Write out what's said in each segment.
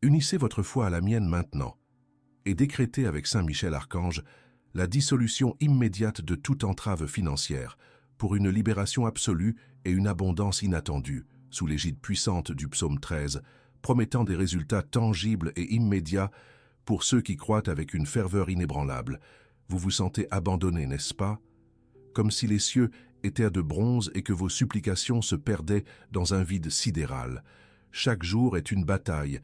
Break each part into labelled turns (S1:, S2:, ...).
S1: Unissez votre foi à la mienne maintenant et décrétez avec Saint Michel Archange la dissolution immédiate de toute entrave financière pour une libération absolue et une abondance inattendue sous l'égide puissante du psaume 13, promettant des résultats tangibles et immédiats pour ceux qui croient avec une ferveur inébranlable. Vous vous sentez abandonné, n'est-ce pas? Comme si les cieux étaient de bronze et que vos supplications se perdaient dans un vide sidéral. Chaque jour est une bataille.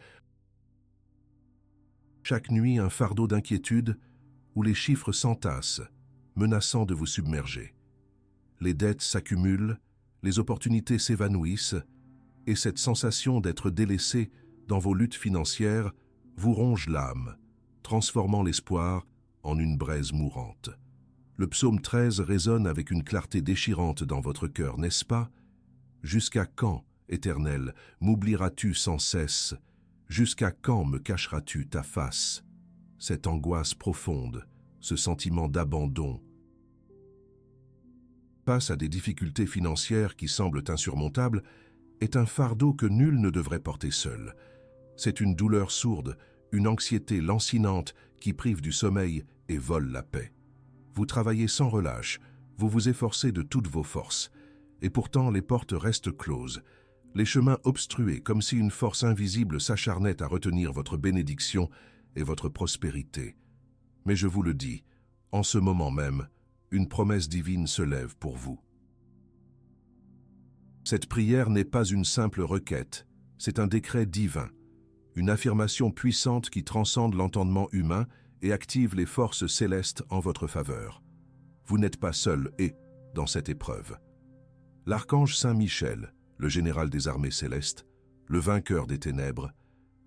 S1: Chaque nuit un fardeau d'inquiétude où les chiffres s'entassent, menaçant de vous submerger. Les dettes s'accumulent, les opportunités s'évanouissent, et cette sensation d'être délaissé dans vos luttes financières vous ronge l'âme, transformant l'espoir en une braise mourante. Le psaume 13 résonne avec une clarté déchirante dans votre cœur, n'est-ce pas? Jusqu'à quand, Éternel, m'oublieras-tu sans cesse? Jusqu'à quand me cacheras-tu ta face? Cette angoisse profonde, ce sentiment d'abandon. Face à des difficultés financières qui semblent insurmontables, est un fardeau que nul ne devrait porter seul. C'est une douleur sourde, une anxiété lancinante qui prive du sommeil et vole la paix. Vous travaillez sans relâche, vous vous efforcez de toutes vos forces, et pourtant les portes restent closes, les chemins obstrués comme si une force invisible s'acharnait à retenir votre bénédiction et votre prospérité. Mais je vous le dis, en ce moment même, une promesse divine se lève pour vous. Cette prière n'est pas une simple requête, c'est un décret divin, une affirmation puissante qui transcende l'entendement humain et active les forces célestes en votre faveur. Vous n'êtes pas seul dans cette épreuve. L'archange Saint Michel, le général des armées célestes, le vainqueur des ténèbres,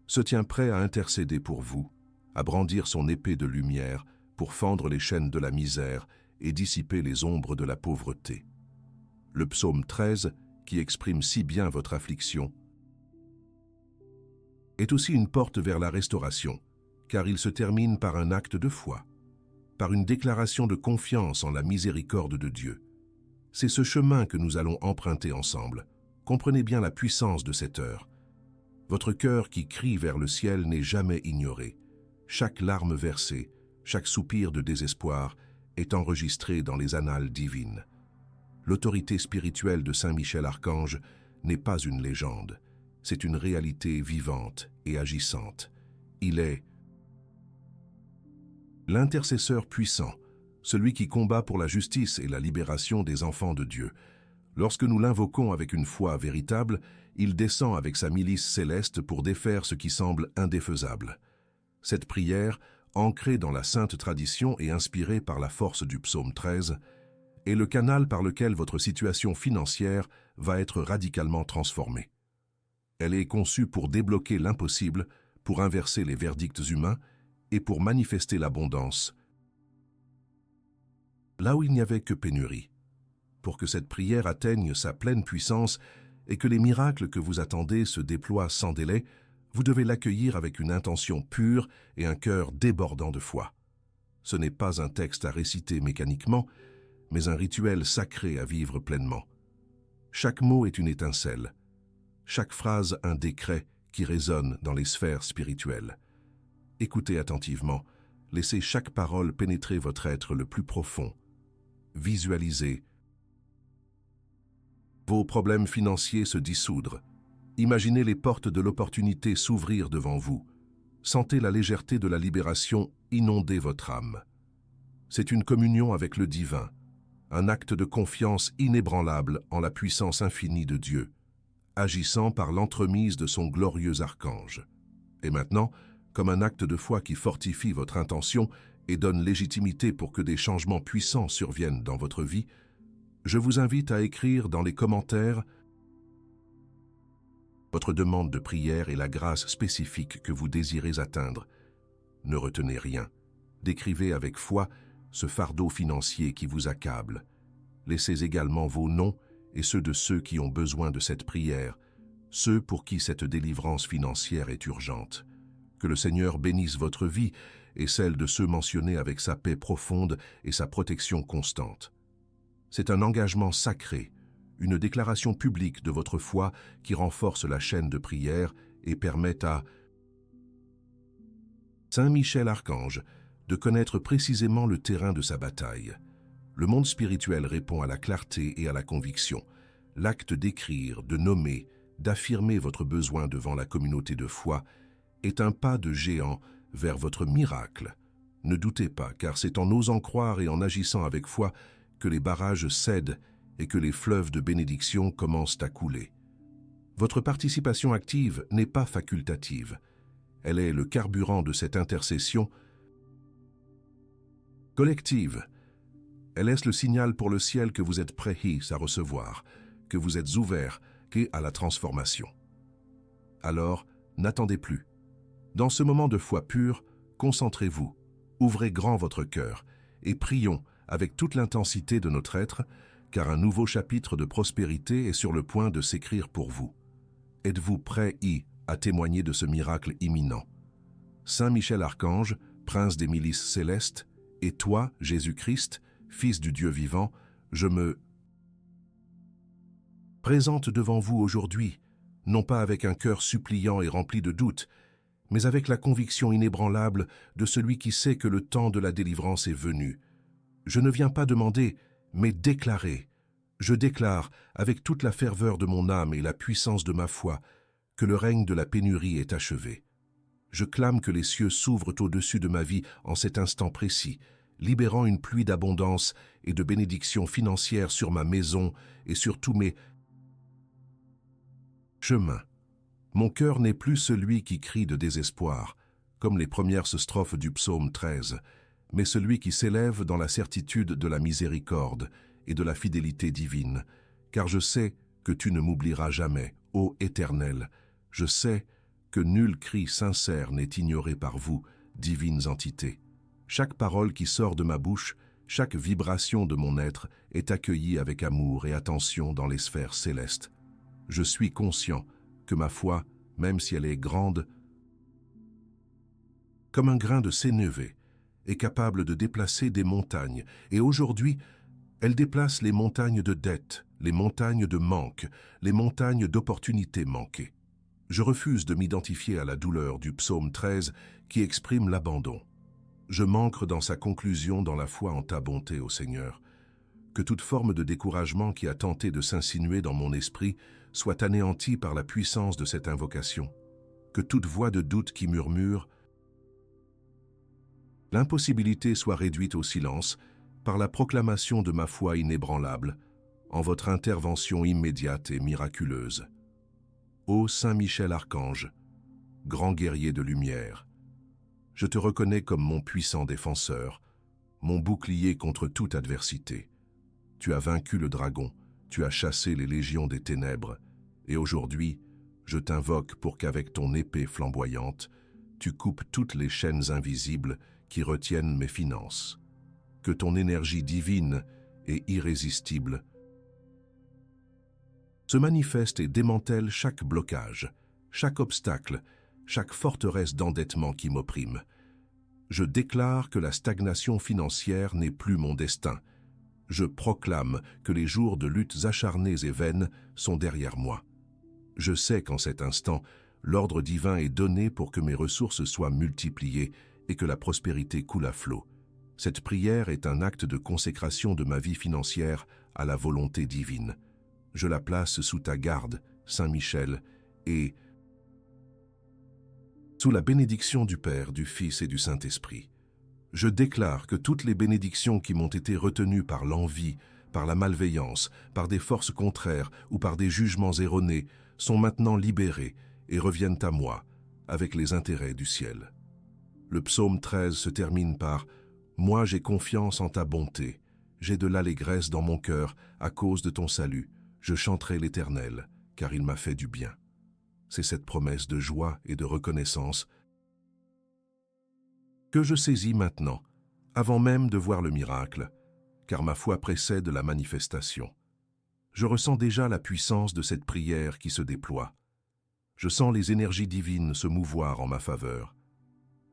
S1: se tient prêt à intercéder pour vous, à brandir son épée de lumière pour fendre les chaînes de la misère et dissiper les ombres de la pauvreté. Le psaume 13, qui exprime si bien votre affliction, est aussi une porte vers la restauration, car il se termine par un acte de foi, par une déclaration de confiance en la miséricorde de Dieu. C'est ce chemin que nous allons emprunter ensemble. Comprenez bien la puissance de cette heure. Votre cœur qui crie vers le ciel n'est jamais ignoré. Chaque larme versée, chaque soupir de désespoir est enregistré dans les annales divines. L'autorité spirituelle de Saint Michel Archange n'est pas une légende, c'est une réalité vivante et agissante. Il est l'intercesseur puissant, celui qui combat pour la justice et la libération des enfants de Dieu. Lorsque nous l'invoquons avec une foi véritable, il descend avec sa milice céleste pour défaire ce qui semble indéfaisable. Cette prière, ancrée dans la sainte tradition et inspirée par la force du psaume 13, est le canal par lequel votre situation financière va être radicalement transformée. Elle est conçue pour débloquer l'impossible, pour inverser les verdicts humains et pour manifester l'abondance, là où il n'y avait que pénurie. Pour que cette prière atteigne sa pleine puissance et que les miracles que vous attendez se déploient sans délai, vous devez l'accueillir avec une intention pure et un cœur débordant de foi. Ce n'est pas un texte à réciter mécaniquement, mais un rituel sacré à vivre pleinement. Chaque mot est une étincelle, chaque phrase un décret qui résonne dans les sphères spirituelles. Écoutez attentivement, laissez chaque parole pénétrer votre être le plus profond. Visualisez vos problèmes financiers se dissoudre. Imaginez les portes de l'opportunité s'ouvrir devant vous. Sentez la légèreté de la libération inonder votre âme. C'est une communion avec le divin, un acte de confiance inébranlable en la puissance infinie de Dieu, agissant par l'entremise de son glorieux archange. Et maintenant, comme un acte de foi qui fortifie votre intention et donne légitimité pour que des changements puissants surviennent dans votre vie, je vous invite à écrire dans les commentaires votre demande de prière et la grâce spécifique que vous désirez atteindre. Ne retenez rien. Décrivez avec foi ce fardeau financier qui vous accable. Laissez également vos noms et ceux de ceux qui ont besoin de cette prière, ceux pour qui cette délivrance financière est urgente. Que le Seigneur bénisse votre vie et celle de ceux mentionnés avec sa paix profonde et sa protection constante. C'est un engagement sacré, une déclaration publique de votre foi qui renforce la chaîne de prière et permet à Saint Michel Archange, de connaître précisément le terrain de sa bataille. Le monde spirituel répond à la clarté et à la conviction. L'acte d'écrire, de nommer, d'affirmer votre besoin devant la communauté de foi est un pas de géant vers votre miracle. Ne doutez pas, car c'est en osant croire et en agissant avec foi que les barrages cèdent et que les fleuves de bénédiction commencent à couler. Votre participation active n'est pas facultative. Elle est le carburant de cette intercession collective. Elle laisse le signal pour le ciel que vous êtes prêts à recevoir, que vous êtes ouverts à la transformation. Alors, n'attendez plus. Dans ce moment de foi pure, concentrez-vous, ouvrez grand votre cœur et prions avec toute l'intensité de notre être, car un nouveau chapitre de prospérité est sur le point de s'écrire pour vous. Êtes-vous prêts à témoigner de ce miracle imminent? Saint Michel Archange, prince des milices célestes, et toi, Jésus-Christ, Fils du Dieu vivant, je me présente devant vous aujourd'hui, non pas avec un cœur suppliant et rempli de doutes, mais avec la conviction inébranlable de celui qui sait que le temps de la délivrance est venu. Je ne viens pas demander, mais déclarer. Je déclare, avec toute la ferveur de mon âme et la puissance de ma foi, que le règne de la pénurie est achevé. Je clame que les cieux s'ouvrent au-dessus de ma vie en cet instant précis, libérant une pluie d'abondance et de bénédictions financières sur ma maison et sur tous mes chemins. Mon cœur n'est plus celui qui crie de désespoir, comme les premières strophes du psaume 13, mais celui qui s'élève dans la certitude de la miséricorde et de la fidélité divine, car je sais que tu ne m'oublieras jamais, ô Éternel. Je sais que nul cri sincère n'est ignoré par vous, divines entités. Chaque parole qui sort de ma bouche, chaque vibration de mon être est accueillie avec amour et attention dans les sphères célestes. Je suis conscient que ma foi, même si elle est grande, comme un grain de sénévé, est capable de déplacer des montagnes, et aujourd'hui, elle déplace les montagnes de dettes, les montagnes de manque, les montagnes d'opportunités manquées. Je refuse de m'identifier à la douleur du psaume 13 qui exprime l'abandon. Je m'ancre dans sa conclusion dans la foi en ta bonté, ô Seigneur. Que toute forme de découragement qui a tenté de s'insinuer dans mon esprit soit anéantie par la puissance de cette invocation. Que toute voix de doute qui murmure, l'impossibilité soit réduite au silence par la proclamation de ma foi inébranlable, en votre intervention immédiate et miraculeuse. Ô Saint Michel Archange, grand guerrier de lumière, je te reconnais comme mon puissant défenseur, mon bouclier contre toute adversité. Tu as vaincu le dragon, tu as chassé les légions des ténèbres, et aujourd'hui, je t'invoque pour qu'avec ton épée flamboyante, tu coupes toutes les chaînes invisibles qui retiennent mes finances. Que ton énergie divine et irrésistible se manifeste et démantèle chaque blocage, chaque obstacle, chaque forteresse d'endettement qui m'opprime. Je déclare que la stagnation financière n'est plus mon destin. Je proclame que les jours de luttes acharnées et vaines sont derrière moi. Je sais qu'en cet instant, l'ordre divin est donné pour que mes ressources soient multipliées et que la prospérité coule à flot. Cette prière est un acte de consécration de ma vie financière à la volonté divine. Je la place sous ta garde, Saint Michel, et sous la bénédiction du Père, du Fils et du Saint-Esprit. Je déclare que toutes les bénédictions qui m'ont été retenues par l'envie, par la malveillance, par des forces contraires ou par des jugements erronés sont maintenant libérées et reviennent à moi avec les intérêts du ciel. Le psaume 13 se termine par « Moi j'ai confiance en ta bonté, j'ai de l'allégresse dans mon cœur à cause de ton salut, je chanterai l'Éternel, car il m'a fait du bien. » C'est cette promesse de joie et de reconnaissance que je saisis maintenant, avant même de voir le miracle, car ma foi précède la manifestation. Je ressens déjà la puissance de cette prière qui se déploie. Je sens les énergies divines se mouvoir en ma faveur.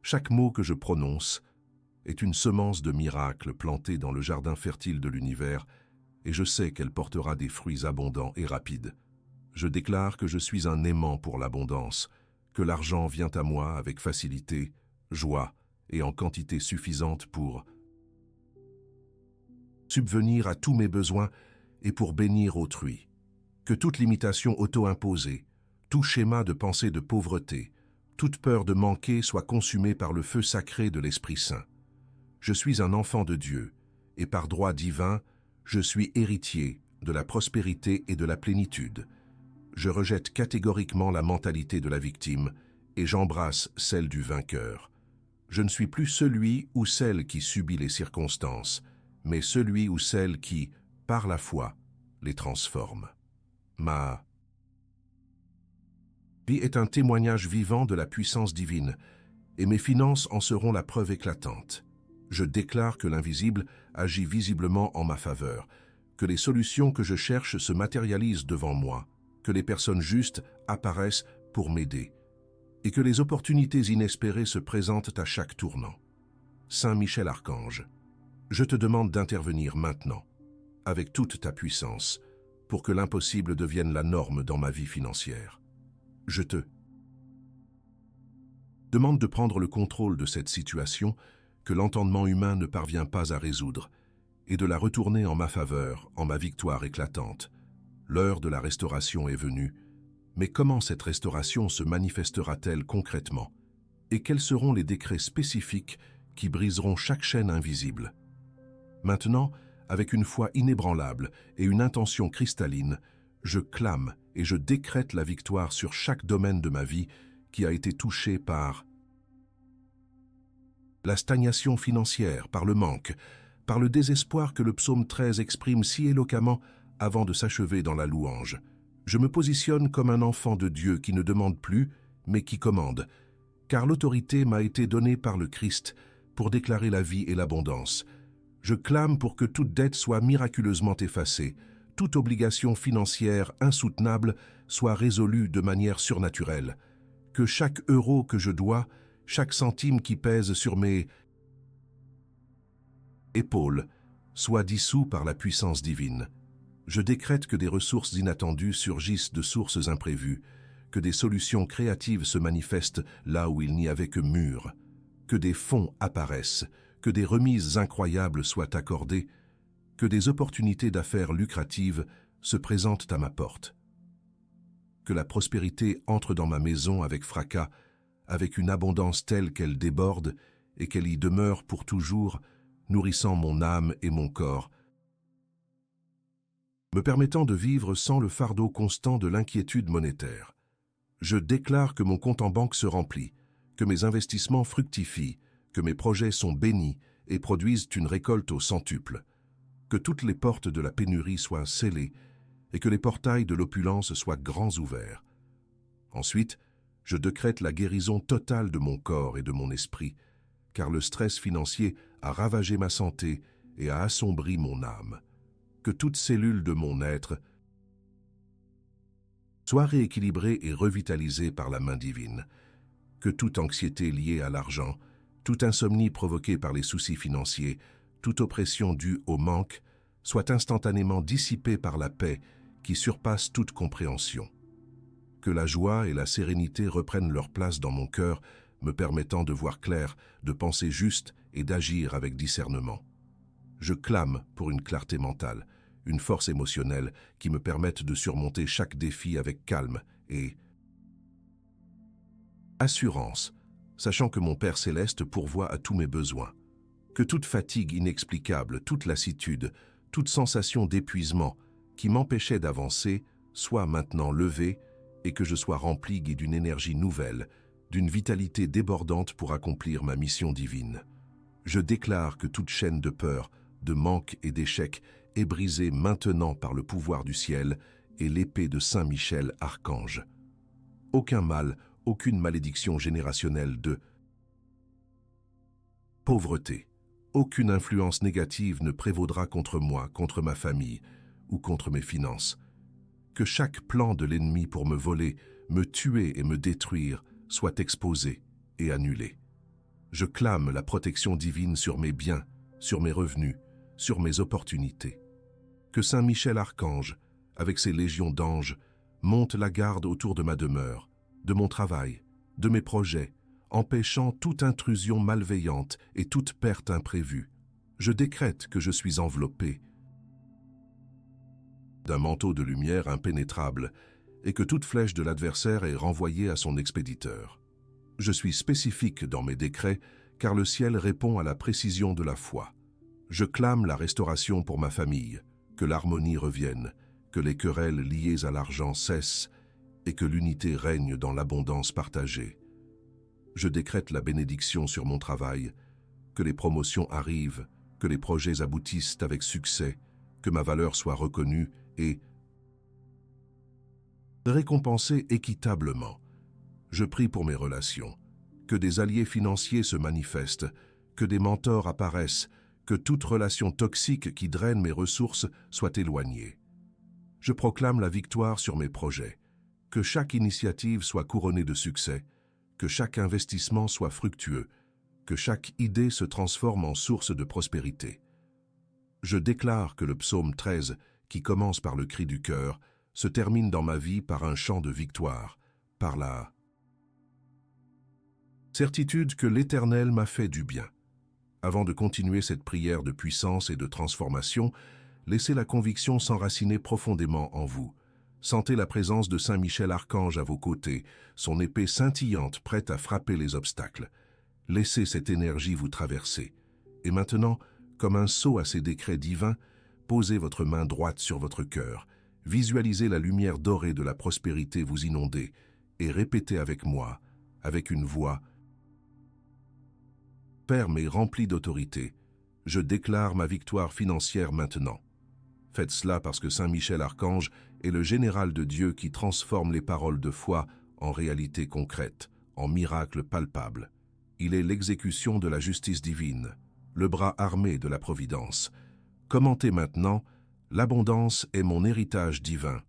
S1: Chaque mot que je prononce est une semence de miracle plantée dans le jardin fertile de l'univers, et je sais qu'elle portera des fruits abondants et rapides. Je déclare que je suis un aimant pour l'abondance, que l'argent vient à moi avec facilité, joie et en quantité suffisante pour subvenir à tous mes besoins et pour bénir autrui. Que toute limitation auto-imposée, tout schéma de pensée de pauvreté, toute peur de manquer soit consumée par le feu sacré de l'Esprit Saint. Je suis un enfant de Dieu, et par droit divin, je suis héritier de la prospérité et de la plénitude. Je rejette catégoriquement la mentalité de la victime et j'embrasse celle du vainqueur. Je ne suis plus celui ou celle qui subit les circonstances, mais celui ou celle qui, par la foi, les transforme. Ma vie est un témoignage vivant de la puissance divine, et mes finances en seront la preuve éclatante. Je déclare que l'invisible agit visiblement en ma faveur, que les solutions que je cherche se matérialisent devant moi, que les personnes justes apparaissent pour m'aider, et que les opportunités inespérées se présentent à chaque tournant. Saint Michel Archange, je te demande d'intervenir maintenant, avec toute ta puissance, pour que l'impossible devienne la norme dans ma vie financière. Je te demande de prendre le contrôle de cette situation que l'entendement humain ne parvient pas à résoudre, et de la retourner en ma faveur, en ma victoire éclatante. L'heure de la restauration est venue, mais comment cette restauration se manifestera-t-elle concrètement? Et quels seront les décrets spécifiques qui briseront chaque chaîne invisible? Maintenant, avec une foi inébranlable et une intention cristalline, je clame et je décrète la victoire sur chaque domaine de ma vie qui a été touché par la stagnation financière, par le manque, par le désespoir que le psaume 13 exprime si éloquemment avant de s'achever dans la louange. Je me positionne comme un enfant de Dieu qui ne demande plus, mais qui commande, car l'autorité m'a été donnée par le Christ pour déclarer la vie et l'abondance. Je clame pour que toute dette soit miraculeusement effacée, toute obligation financière insoutenable soit résolue de manière surnaturelle, que chaque euro que je dois, chaque centime qui pèse sur mes épaules, soit dissous par la puissance divine. Je décrète que des ressources inattendues surgissent de sources imprévues, que des solutions créatives se manifestent là où il n'y avait que mur, que des fonds apparaissent, que des remises incroyables soient accordées, que des opportunités d'affaires lucratives se présentent à ma porte. Que la prospérité entre dans ma maison avec fracas, avec une abondance telle qu'elle déborde et qu'elle y demeure pour toujours, nourrissant mon âme et mon corps, me permettant de vivre sans le fardeau constant de l'inquiétude monétaire. Je déclare que mon compte en banque se remplit, que mes investissements fructifient, que mes projets sont bénis et produisent une récolte au centuple, que toutes les portes de la pénurie soient scellées et que les portails de l'opulence soient grands ouverts. Ensuite, je décrète la guérison totale de mon corps et de mon esprit, car le stress financier a ravagé ma santé et a assombri mon âme. Que toute cellule de mon être soit rééquilibrée et revitalisée par la main divine. Que toute anxiété liée à l'argent, toute insomnie provoquée par les soucis financiers, toute oppression due au manque, soit instantanément dissipée par la paix qui surpasse toute compréhension. Que la joie et la sérénité reprennent leur place dans mon cœur, me permettant de voir clair, de penser juste et d'agir avec discernement. Je clame pour une clarté mentale, une force émotionnelle qui me permette de surmonter chaque défi avec calme et assurance, sachant que mon Père céleste pourvoit à tous mes besoins. Que toute fatigue inexplicable, toute lassitude, toute sensation d'épuisement qui m'empêchait d'avancer soit maintenant levée et que je sois rempli d'une énergie nouvelle, d'une vitalité débordante pour accomplir ma mission divine. Je déclare que toute chaîne de peur, de manque et d'échec est brisée maintenant par le pouvoir du ciel et l'épée de Saint Michel Archange. Aucun mal, aucune malédiction générationnelle de pauvreté, aucune influence négative ne prévaudra contre moi, contre ma famille ou contre mes finances. Que chaque plan de l'ennemi pour me voler, me tuer et me détruire soit exposé et annulé. Je clame la protection divine sur mes biens, sur mes revenus, sur mes opportunités. Que Saint Michel Archange, avec ses légions d'anges, monte la garde autour de ma demeure, de mon travail, de mes projets, empêchant toute intrusion malveillante et toute perte imprévue. Je décrète que je suis enveloppé d'un manteau de lumière impénétrable et que toute flèche de l'adversaire est renvoyée à son expéditeur. Je suis spécifique dans mes décrets car le ciel répond à la précision de la foi. Je clame la restauration pour ma famille, que l'harmonie revienne, que les querelles liées à l'argent cessent et que l'unité règne dans l'abondance partagée. Je décrète la bénédiction sur mon travail, que les promotions arrivent, que les projets aboutissent avec succès, que ma valeur soit reconnue et récompensée équitablement. Je prie pour mes relations, que des alliés financiers se manifestent, que des mentors apparaissent, que toute relation toxique qui draine mes ressources soit éloignée. Je proclame la victoire sur mes projets, que chaque initiative soit couronnée de succès, que chaque investissement soit fructueux, que chaque idée se transforme en source de prospérité. Je déclare que le psaume 13, qui commence par le cri du cœur, se termine dans ma vie par un chant de victoire, par la certitude que l'Éternel m'a fait du bien. Avant de continuer cette prière de puissance et de transformation, laissez la conviction s'enraciner profondément en vous. Sentez la présence de Saint Michel Archange à vos côtés, son épée scintillante prête à frapper les obstacles. Laissez cette énergie vous traverser. Et maintenant, comme un sceau à ces décrets divins, posez votre main droite sur votre cœur, visualisez la lumière dorée de la prospérité vous inonder et répétez avec moi, avec une voix ferme et remplie d'autorité, je déclare ma victoire financière maintenant. Faites cela parce que Saint Michel Archange est le général de Dieu qui transforme les paroles de foi en réalité concrète, en miracle palpable. Il est l'exécution de la justice divine, le bras armé de la providence. Commentez maintenant, l'abondance est mon héritage divin.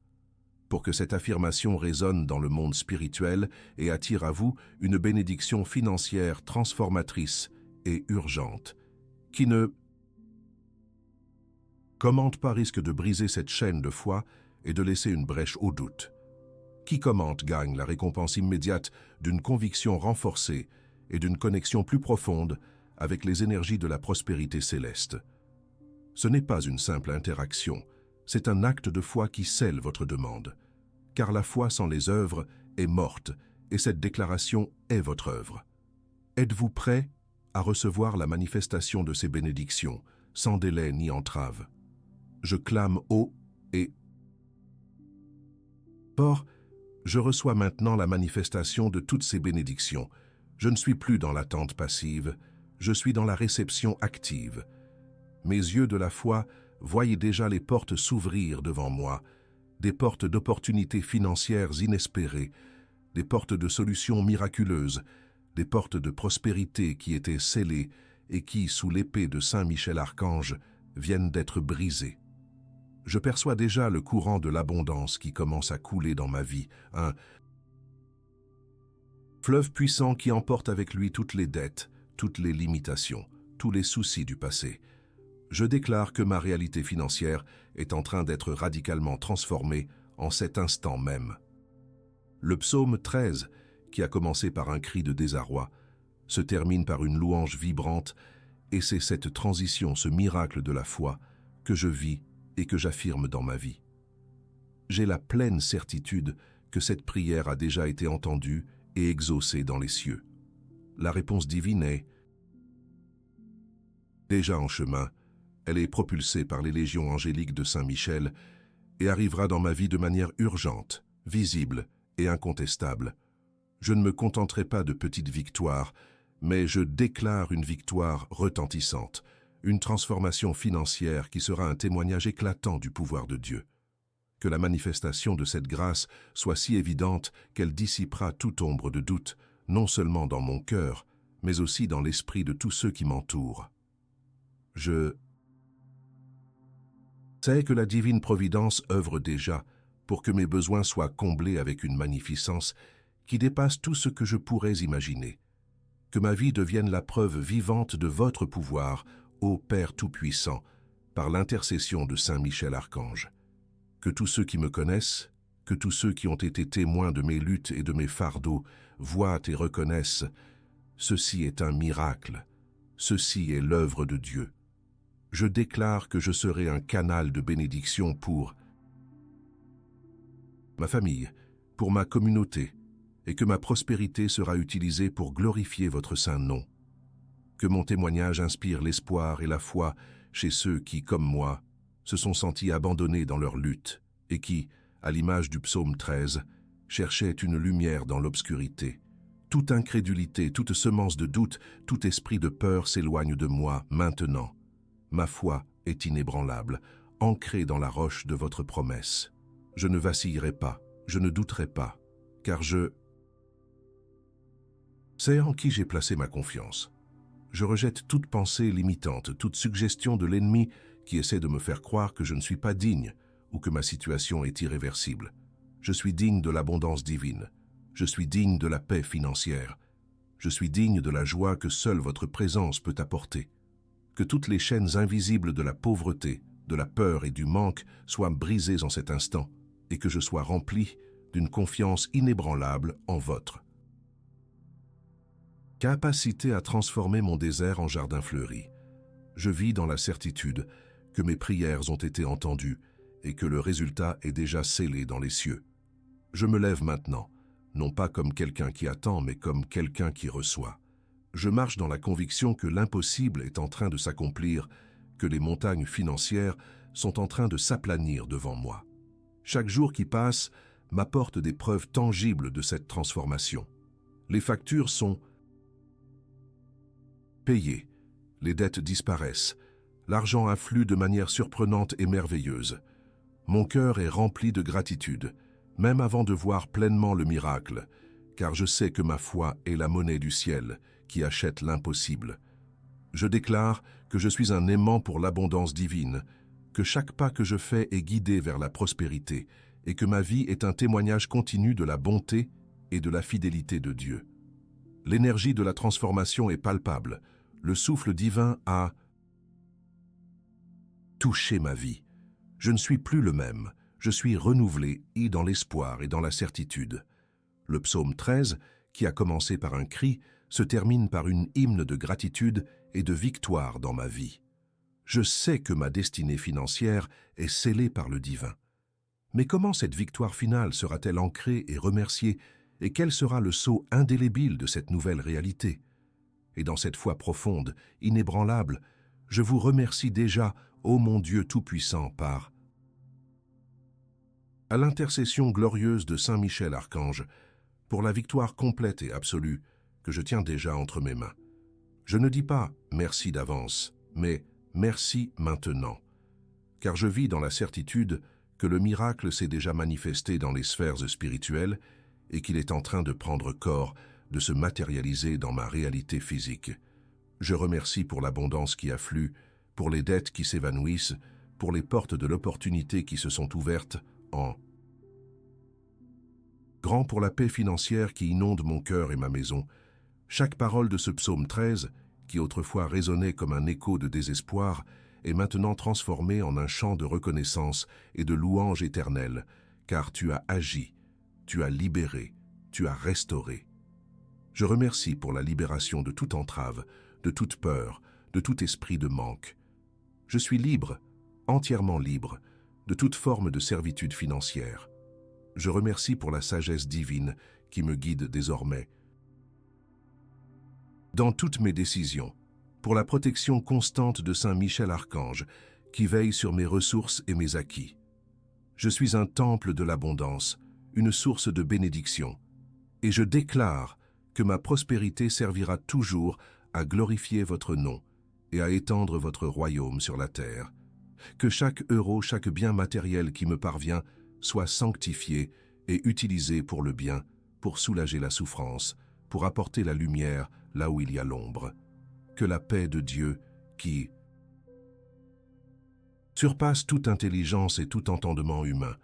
S1: Pour que cette affirmation résonne dans le monde spirituel et attire à vous une bénédiction financière transformatrice et urgente. Qui ne commente pas risque de briser cette chaîne de foi et de laisser une brèche au doute. Qui commente gagne la récompense immédiate d'une conviction renforcée et d'une connexion plus profonde avec les énergies de la prospérité céleste. Ce n'est pas une simple interaction, c'est un acte de foi qui scelle votre demande. Car la foi sans les œuvres est morte et cette déclaration est votre œuvre. Êtes-vous prêt à recevoir la manifestation de ces bénédictions, sans délai ni entrave? Je clame haut et fort, je reçois maintenant la manifestation de toutes ces bénédictions. Je ne suis plus dans l'attente passive, je suis dans la réception active. Mes yeux de la foi voyaient déjà les portes s'ouvrir devant moi, des portes d'opportunités financières inespérées, des portes de solutions miraculeuses, des portes de prospérité qui étaient scellées et qui, sous l'épée de Saint Michel Archange, viennent d'être brisées. Je perçois déjà le courant de l'abondance qui commence à couler dans ma vie, un fleuve puissant qui emporte avec lui toutes les dettes, toutes les limitations, tous les soucis du passé. Je déclare que ma réalité financière est en train d'être radicalement transformée en cet instant même. Le psaume 13, qui a commencé par un cri de désarroi, se termine par une louange vibrante, et c'est cette transition, ce miracle de la foi, que je vis et que j'affirme dans ma vie. J'ai la pleine certitude que cette prière a déjà été entendue et exaucée dans les cieux. La réponse divine est déjà en chemin, elle est propulsée par les légions angéliques de Saint Michel et arrivera dans ma vie de manière urgente, visible et incontestable. Je ne me contenterai pas de petites victoires, mais je déclare une victoire retentissante, une transformation financière qui sera un témoignage éclatant du pouvoir de Dieu. Que la manifestation de cette grâce soit si évidente qu'elle dissipera toute ombre de doute, non seulement dans mon cœur, mais aussi dans l'esprit de tous ceux qui m'entourent. Je sais que la divine providence œuvre déjà pour que mes besoins soient comblés avec une magnificence qui dépasse tout ce que je pourrais imaginer. Que ma vie devienne la preuve vivante de votre pouvoir, ô Père Tout-Puissant, par l'intercession de Saint Michel Archange. Que tous ceux qui me connaissent, que tous ceux qui ont été témoins de mes luttes et de mes fardeaux, voient et reconnaissent Ceci est un miracle. Ceci est l'œuvre de Dieu. Je déclare que je serai un canal de bénédiction pour ma famille, pour ma communauté, et que ma prospérité sera utilisée pour glorifier votre saint nom. Que mon témoignage inspire l'espoir et la foi chez ceux qui, comme moi, se sont sentis abandonnés dans leur lutte et qui, à l'image du psaume 13, cherchaient une lumière dans l'obscurité. Toute incrédulité, toute semence de doute, tout esprit de peur s'éloigne de moi maintenant. Ma foi est inébranlable, ancrée dans la roche de votre promesse. Je ne vacillerai pas, je ne douterai pas, car je sais en qui j'ai placé ma confiance. Je rejette toute pensée limitante, toute suggestion de l'ennemi qui essaie de me faire croire que je ne suis pas digne ou que ma situation est irréversible. Je suis digne de l'abondance divine. Je suis digne de la paix financière. Je suis digne de la joie que seule votre présence peut apporter. Que toutes les chaînes invisibles de la pauvreté, de la peur et du manque soient brisées en cet instant et que je sois rempli d'une confiance inébranlable en votre capacité à transformer mon désert en jardin fleuri. Je vis dans la certitude que mes prières ont été entendues et que le résultat est déjà scellé dans les cieux. Je me lève maintenant, non pas comme quelqu'un qui attend, mais comme quelqu'un qui reçoit. Je marche dans la conviction que l'impossible est en train de s'accomplir, que les montagnes financières sont en train de s'aplanir devant moi. Chaque jour qui passe m'apporte des preuves tangibles de cette transformation. Les factures sont payées, les dettes disparaissent, l'argent afflue de manière surprenante et merveilleuse. Mon cœur est rempli de gratitude, même avant de voir pleinement le miracle, car je sais que ma foi est la monnaie du ciel qui achète l'impossible. Je déclare que je suis un aimant pour l'abondance divine, que chaque pas que je fais est guidé vers la prospérité et que ma vie est un témoignage continu de la bonté et de la fidélité de Dieu. L'énergie de la transformation est palpable. Le souffle divin a touché ma vie. Je ne suis plus le même. Je suis renouvelé et dans l'espoir et dans la certitude. Le psaume 13, qui a commencé par un cri, se termine par une hymne de gratitude et de victoire dans ma vie. Je sais que ma destinée financière est scellée par le divin. Mais comment cette victoire finale sera-t-elle ancrée et remerciée, et quel sera le sceau indélébile de cette nouvelle réalité? Et dans cette foi profonde, inébranlable, je vous remercie déjà, ô mon Dieu Tout-Puissant, par à l'intercession glorieuse de Saint Michel Archange, pour la victoire complète et absolue que je tiens déjà entre mes mains. Je ne dis pas « merci d'avance », mais « merci maintenant », car je vis dans la certitude que le miracle s'est déjà manifesté dans les sphères spirituelles et qu'il est en train de prendre corps, de se matérialiser dans ma réalité physique. Je remercie pour l'abondance qui afflue, pour les dettes qui s'évanouissent, pour les portes de l'opportunité qui se sont ouvertes en grand pour la paix financière qui inonde mon cœur et ma maison. Chaque parole de ce psaume 13, qui autrefois résonnait comme un écho de désespoir, est maintenant transformée en un chant de reconnaissance et de louange éternelle, car tu as agi, tu as libéré, tu as restauré. Je remercie pour la libération de toute entrave, de toute peur, de tout esprit de manque. Je suis libre, entièrement libre, de toute forme de servitude financière. Je remercie pour la sagesse divine qui me guide désormais dans toutes mes décisions, pour la protection constante de Saint Michel Archange qui veille sur mes ressources et mes acquis. Je suis un temple de l'abondance, une source de bénédiction, et je déclare que ma prospérité servira toujours à glorifier votre nom et à étendre votre royaume sur la terre. Que chaque euro, chaque bien matériel qui me parvient soit sanctifié et utilisé pour le bien, pour soulager la souffrance, pour apporter la lumière là où il y a l'ombre. Que la paix de Dieu, qui surpasse toute intelligence et tout entendement humain,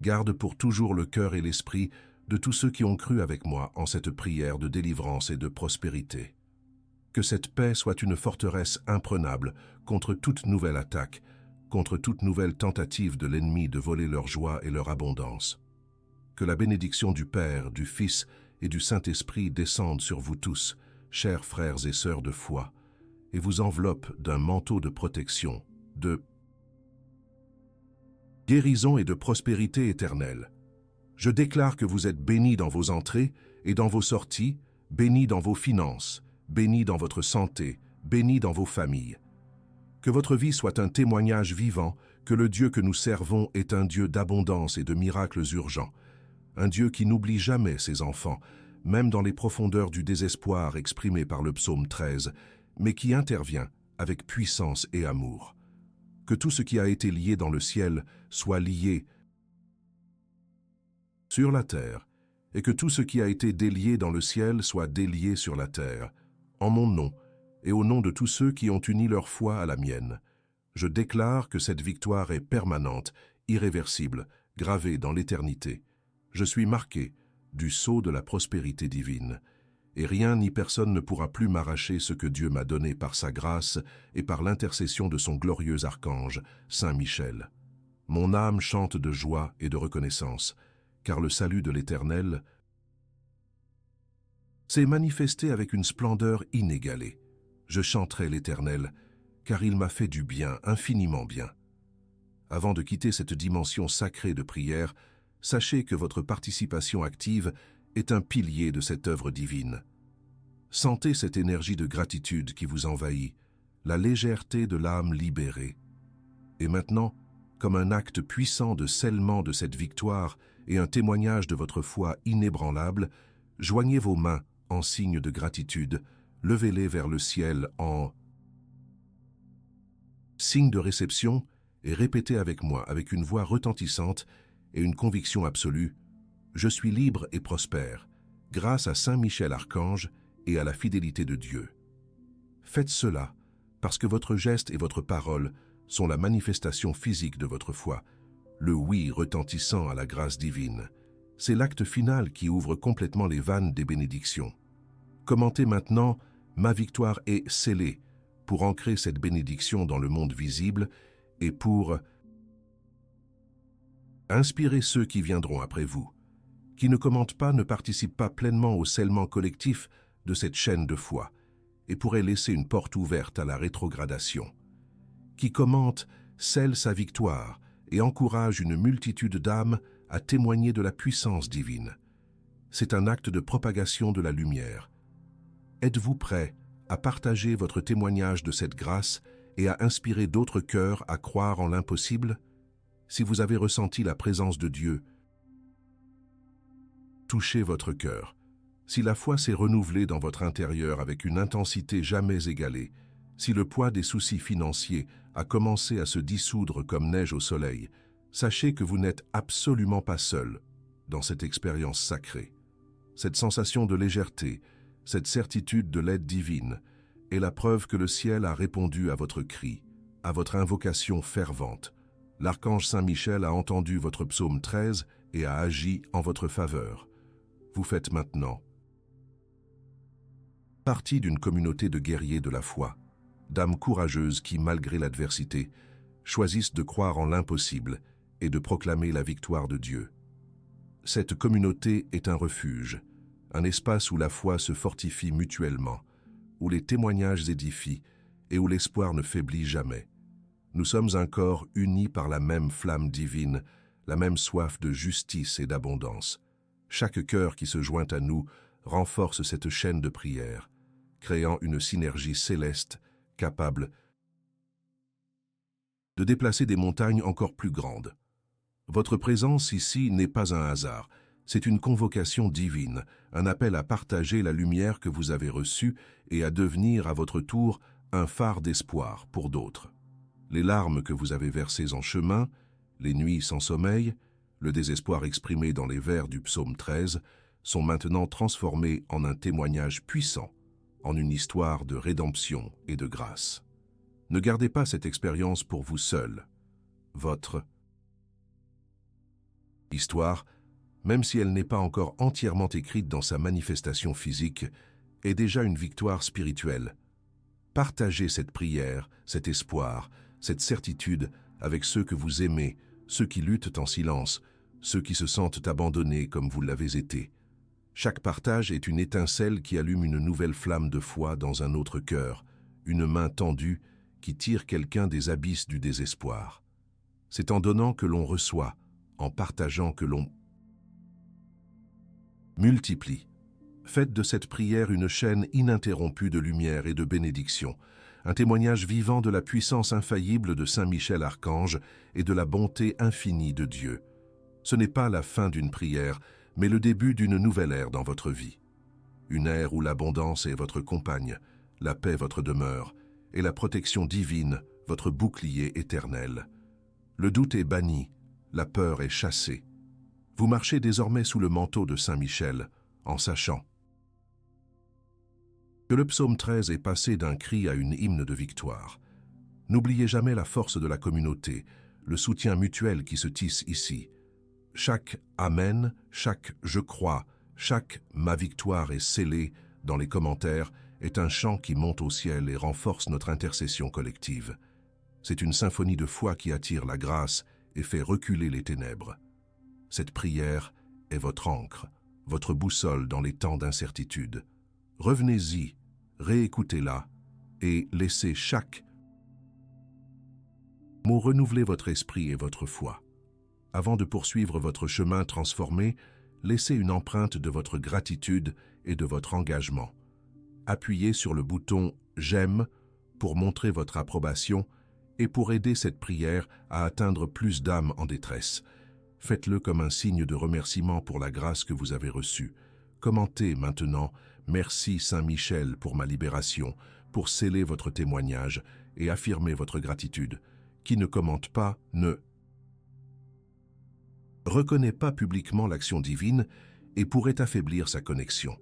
S1: garde pour toujours le cœur et l'esprit de tous ceux qui ont cru avec moi en cette prière de délivrance et de prospérité. Que cette paix soit une forteresse imprenable contre toute nouvelle attaque, contre toute nouvelle tentative de l'ennemi de voler leur joie et leur abondance. Que la bénédiction du Père, du Fils et du Saint-Esprit descende sur vous tous, chers frères et sœurs de foi, et vous enveloppe d'un manteau de protection, de guérison et de prospérité éternelle. Je déclare que vous êtes bénis dans vos entrées et dans vos sorties, bénis dans vos finances, bénis dans votre santé, bénis dans vos familles. Que votre vie soit un témoignage vivant que le Dieu que nous servons est un Dieu d'abondance et de miracles urgents, un Dieu qui n'oublie jamais ses enfants, même dans les profondeurs du désespoir exprimé par le psaume 13, mais qui intervient avec puissance et amour. Que tout ce qui a été lié dans le ciel soit lié sur la terre, et que tout ce qui a été délié dans le ciel soit délié sur la terre, en mon nom, et au nom de tous ceux qui ont uni leur foi à la mienne. Je déclare que cette victoire est permanente, irréversible, gravée dans l'éternité. Je suis marqué du sceau de la prospérité divine, et rien ni personne ne pourra plus m'arracher ce que Dieu m'a donné par sa grâce et par l'intercession de son glorieux archange, Saint Michel. Mon âme chante de joie et de reconnaissance, car le salut de l'Éternel s'est manifesté avec une splendeur inégalée. Je chanterai l'Éternel, car il m'a fait du bien, infiniment bien. Avant de quitter cette dimension sacrée de prière, sachez que votre participation active est un pilier de cette œuvre divine. Sentez cette énergie de gratitude qui vous envahit, la légèreté de l'âme libérée. Et maintenant, comme un acte puissant de scellement de cette victoire et un témoignage de votre foi inébranlable, joignez vos mains en signe de gratitude, levez-les vers le ciel en signe de réception et répétez avec moi, avec une voix retentissante et une conviction absolue, « Je suis libre et prospère, grâce à Saint Michel Archange et à la fidélité de Dieu. » Faites cela parce que votre geste et votre parole sont la manifestation physique de votre foi, le oui retentissant à la grâce divine. C'est l'acte final qui ouvre complètement les vannes des bénédictions. Commentez maintenant « Ma victoire est scellée » pour ancrer cette bénédiction dans le monde visible et pour inspirer ceux qui viendront après vous. Qui ne commentent pas ne participent pas pleinement au scellement collectif de cette chaîne de foi et pourraient laisser une porte ouverte à la rétrogradation. Qui commente scelle sa victoire et encourage une multitude d'âmes à témoigner de la puissance divine. C'est un acte de propagation de la lumière. Êtes-vous prêt à partager votre témoignage de cette grâce et à inspirer d'autres cœurs à croire en l'impossible? Si vous avez ressenti la présence de Dieu, touchez votre cœur. Si la foi s'est renouvelée dans votre intérieur avec une intensité jamais égalée, si le poids des soucis financiers a commencé à se dissoudre comme neige au soleil, sachez que vous n'êtes absolument pas seul dans cette expérience sacrée. Cette sensation de légèreté, cette certitude de l'aide divine, est la preuve que le ciel a répondu à votre cri, à votre invocation fervente. L'archange Saint Michel a entendu votre psaume 13 et a agi en votre faveur. Vous faites maintenant partie d'une communauté de guerriers de la foi, d'âmes courageuses qui, malgré l'adversité, choisissent de croire en l'impossible et de proclamer la victoire de Dieu. Cette communauté est un refuge, un espace où la foi se fortifie mutuellement, où les témoignages édifient et où l'espoir ne faiblit jamais. Nous sommes un corps unis par la même flamme divine, la même soif de justice et d'abondance. Chaque cœur qui se joint à nous renforce cette chaîne de prière, créant une synergie céleste capable de déplacer des montagnes encore plus grandes. Votre présence ici n'est pas un hasard, c'est une convocation divine, un appel à partager la lumière que vous avez reçue et à devenir à votre tour un phare d'espoir pour d'autres. Les larmes que vous avez versées en chemin, les nuits sans sommeil, le désespoir exprimé dans les vers du psaume 13, sont maintenant transformés en un témoignage puissant, en une histoire de rédemption et de grâce. Ne gardez pas cette expérience pour vous seul. Votre histoire, même si elle n'est pas encore entièrement écrite dans sa manifestation physique, est déjà une victoire spirituelle. Partagez cette prière, cet espoir, cette certitude avec ceux que vous aimez, ceux qui luttent en silence, ceux qui se sentent abandonnés comme vous l'avez été. Chaque partage est une étincelle qui allume une nouvelle flamme de foi dans un autre cœur, une main tendue qui tire quelqu'un des abysses du désespoir. C'est en donnant que l'on reçoit, en partageant que l'on multiplie. Faites de cette prière une chaîne ininterrompue de lumière et de bénédiction, un témoignage vivant de la puissance infaillible de Saint Michel Archange et de la bonté infinie de Dieu. Ce n'est pas la fin d'une prière, mais le début d'une nouvelle ère dans votre vie. Une ère où l'abondance est votre compagne, la paix votre demeure, et la protection divine votre bouclier éternel. Le doute est banni, la peur est chassée. Vous marchez désormais sous le manteau de Saint Michel, en sachant que le psaume 13 est passé d'un cri à une hymne de victoire. N'oubliez jamais la force de la communauté, le soutien mutuel qui se tisse ici. Chaque « Amen », chaque « Je crois », chaque « Ma victoire est scellée » dans les commentaires est un chant qui monte au ciel et renforce notre intercession collective. C'est une symphonie de foi qui attire la grâce et fait reculer les ténèbres. Cette prière est votre ancre, votre boussole dans les temps d'incertitude. Revenez-y, réécoutez-la et laissez chaque mot renouveler votre esprit et votre foi. Avant de poursuivre votre chemin transformé, laissez une empreinte de votre gratitude et de votre engagement. Appuyez sur le bouton « J'aime » pour montrer votre approbation et pour aider cette prière à atteindre plus d'âmes en détresse. Faites-le comme un signe de remerciement pour la grâce que vous avez reçue. Commentez maintenant « Merci Saint Michel pour ma libération » pour sceller votre témoignage et affirmer votre gratitude. Qui ne commente pas ne reconnaît pas publiquement l'action divine et pourrait affaiblir sa connexion.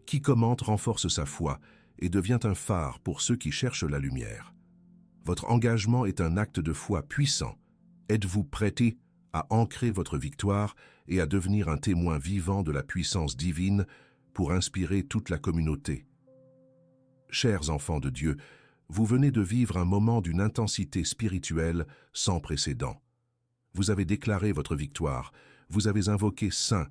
S1: Qui commente renforce sa foi et devient un phare pour ceux qui cherchent la lumière. Votre engagement est un acte de foi puissant. Êtes-vous prêté à ancrer votre victoire et à devenir un témoin vivant de la puissance divine pour inspirer toute la communauté? Chers enfants de Dieu, vous venez de vivre un moment d'une intensité spirituelle sans précédent. Vous avez déclaré votre victoire, vous avez invoqué Saint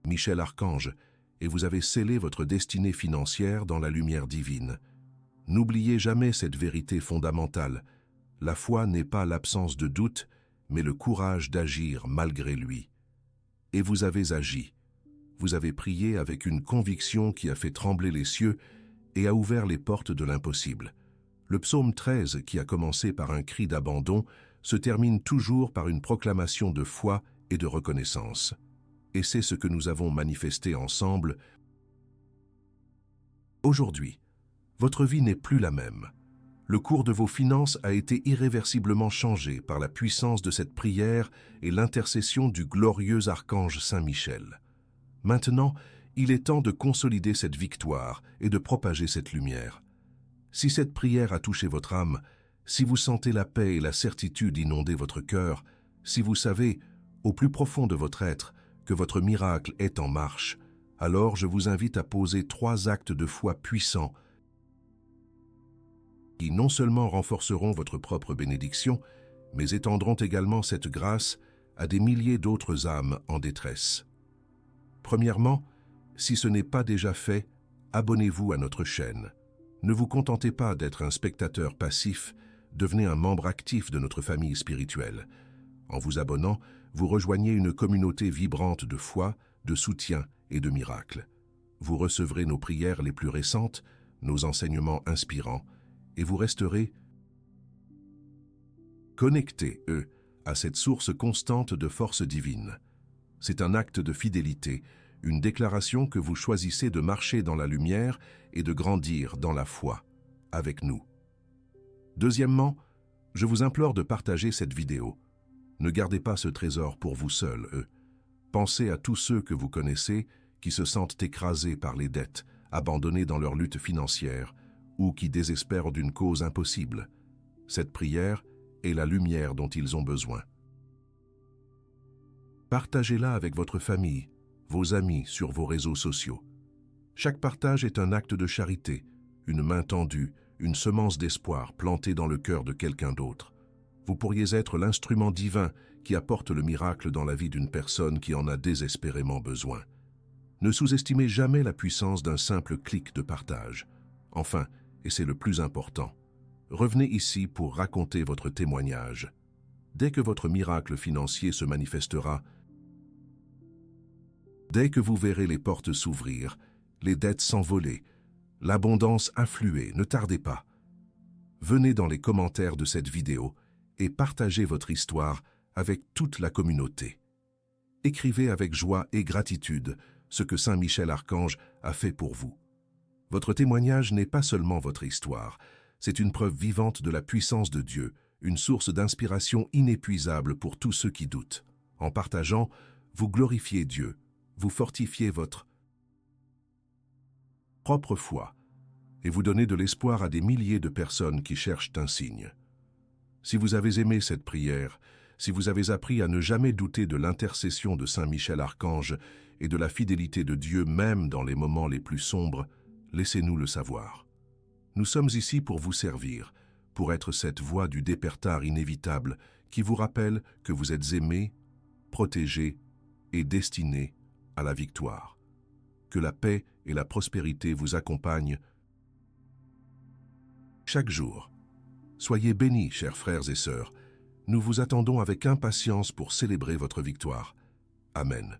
S1: Michel Archange et vous avez scellé votre destinée financière dans la lumière divine. N'oubliez jamais cette vérité fondamentale. La foi n'est pas l'absence de doute, mais le courage d'agir malgré lui. Et vous avez agi. Vous avez prié avec une conviction qui a fait trembler les cieux et a ouvert les portes de l'impossible. Le psaume 13, qui a commencé par un cri d'abandon, se termine toujours par une proclamation de foi et de reconnaissance. Et c'est ce que nous avons manifesté ensemble. Aujourd'hui, votre vie n'est plus la même. Le cours de vos finances a été irréversiblement changé par la puissance de cette prière et l'intercession du glorieux archange Saint Michel. Maintenant, il est temps de consolider cette victoire et de propager cette lumière. Si cette prière a touché votre âme, si vous sentez la paix et la certitude inonder votre cœur, si vous savez, au plus profond de votre être, que votre miracle est en marche, alors je vous invite à poser 3 actes de foi puissants qui non seulement renforceront votre propre bénédiction, mais étendront également cette grâce à des milliers d'autres âmes en détresse. Premièrement, si ce n'est pas déjà fait, abonnez-vous à notre chaîne. Ne vous contentez pas d'être un spectateur passif, devenez un membre actif de notre famille spirituelle. En vous abonnant, vous rejoignez une communauté vibrante de foi, de soutien et de miracles. Vous recevrez nos prières les plus récentes, nos enseignements inspirants, et vous resterez connectés, à cette source constante de force divine. C'est un acte de fidélité, une déclaration que vous choisissez de marcher dans la lumière et de grandir dans la foi, avec nous. Deuxièmement, je vous implore de partager cette vidéo. Ne gardez pas ce trésor pour vous seuls, Pensez à tous ceux que vous connaissez qui se sentent écrasés par les dettes, abandonnés dans leur lutte financière, ou qui désespèrent d'une cause impossible. Cette prière est la lumière dont ils ont besoin. Partagez-la avec votre famille, vos amis sur vos réseaux sociaux. Chaque partage est un acte de charité, une main tendue, une semence d'espoir plantée dans le cœur de quelqu'un d'autre. Vous pourriez être l'instrument divin qui apporte le miracle dans la vie d'une personne qui en a désespérément besoin. Ne sous-estimez jamais la puissance d'un simple clic de partage. Enfin, et c'est le plus important, revenez ici pour raconter votre témoignage. Dès que votre miracle financier se manifestera, dès que vous verrez les portes s'ouvrir, les dettes s'envoler, l'abondance affluer, ne tardez pas. Venez dans les commentaires de cette vidéo et partagez votre histoire avec toute la communauté. Écrivez avec joie et gratitude ce que Saint Michel Archange a fait pour vous. Votre témoignage n'est pas seulement votre histoire, c'est une preuve vivante de la puissance de Dieu, une source d'inspiration inépuisable pour tous ceux qui doutent. En partageant, vous glorifiez Dieu, vous fortifiez votre propre foi et vous donnez de l'espoir à des milliers de personnes qui cherchent un signe. Si vous avez aimé cette prière, si vous avez appris à ne jamais douter de l'intercession de Saint Michel Archange et de la fidélité de Dieu même dans les moments les plus sombres, laissez-nous le savoir. Nous sommes ici pour vous servir, pour être cette voix du dépertar inévitable qui vous rappelle que vous êtes aimé, protégé et destiné à la victoire. Que la paix et la prospérité vous accompagnent chaque jour. Soyez bénis, chers frères et sœurs. Nous vous attendons avec impatience pour célébrer votre victoire. Amen.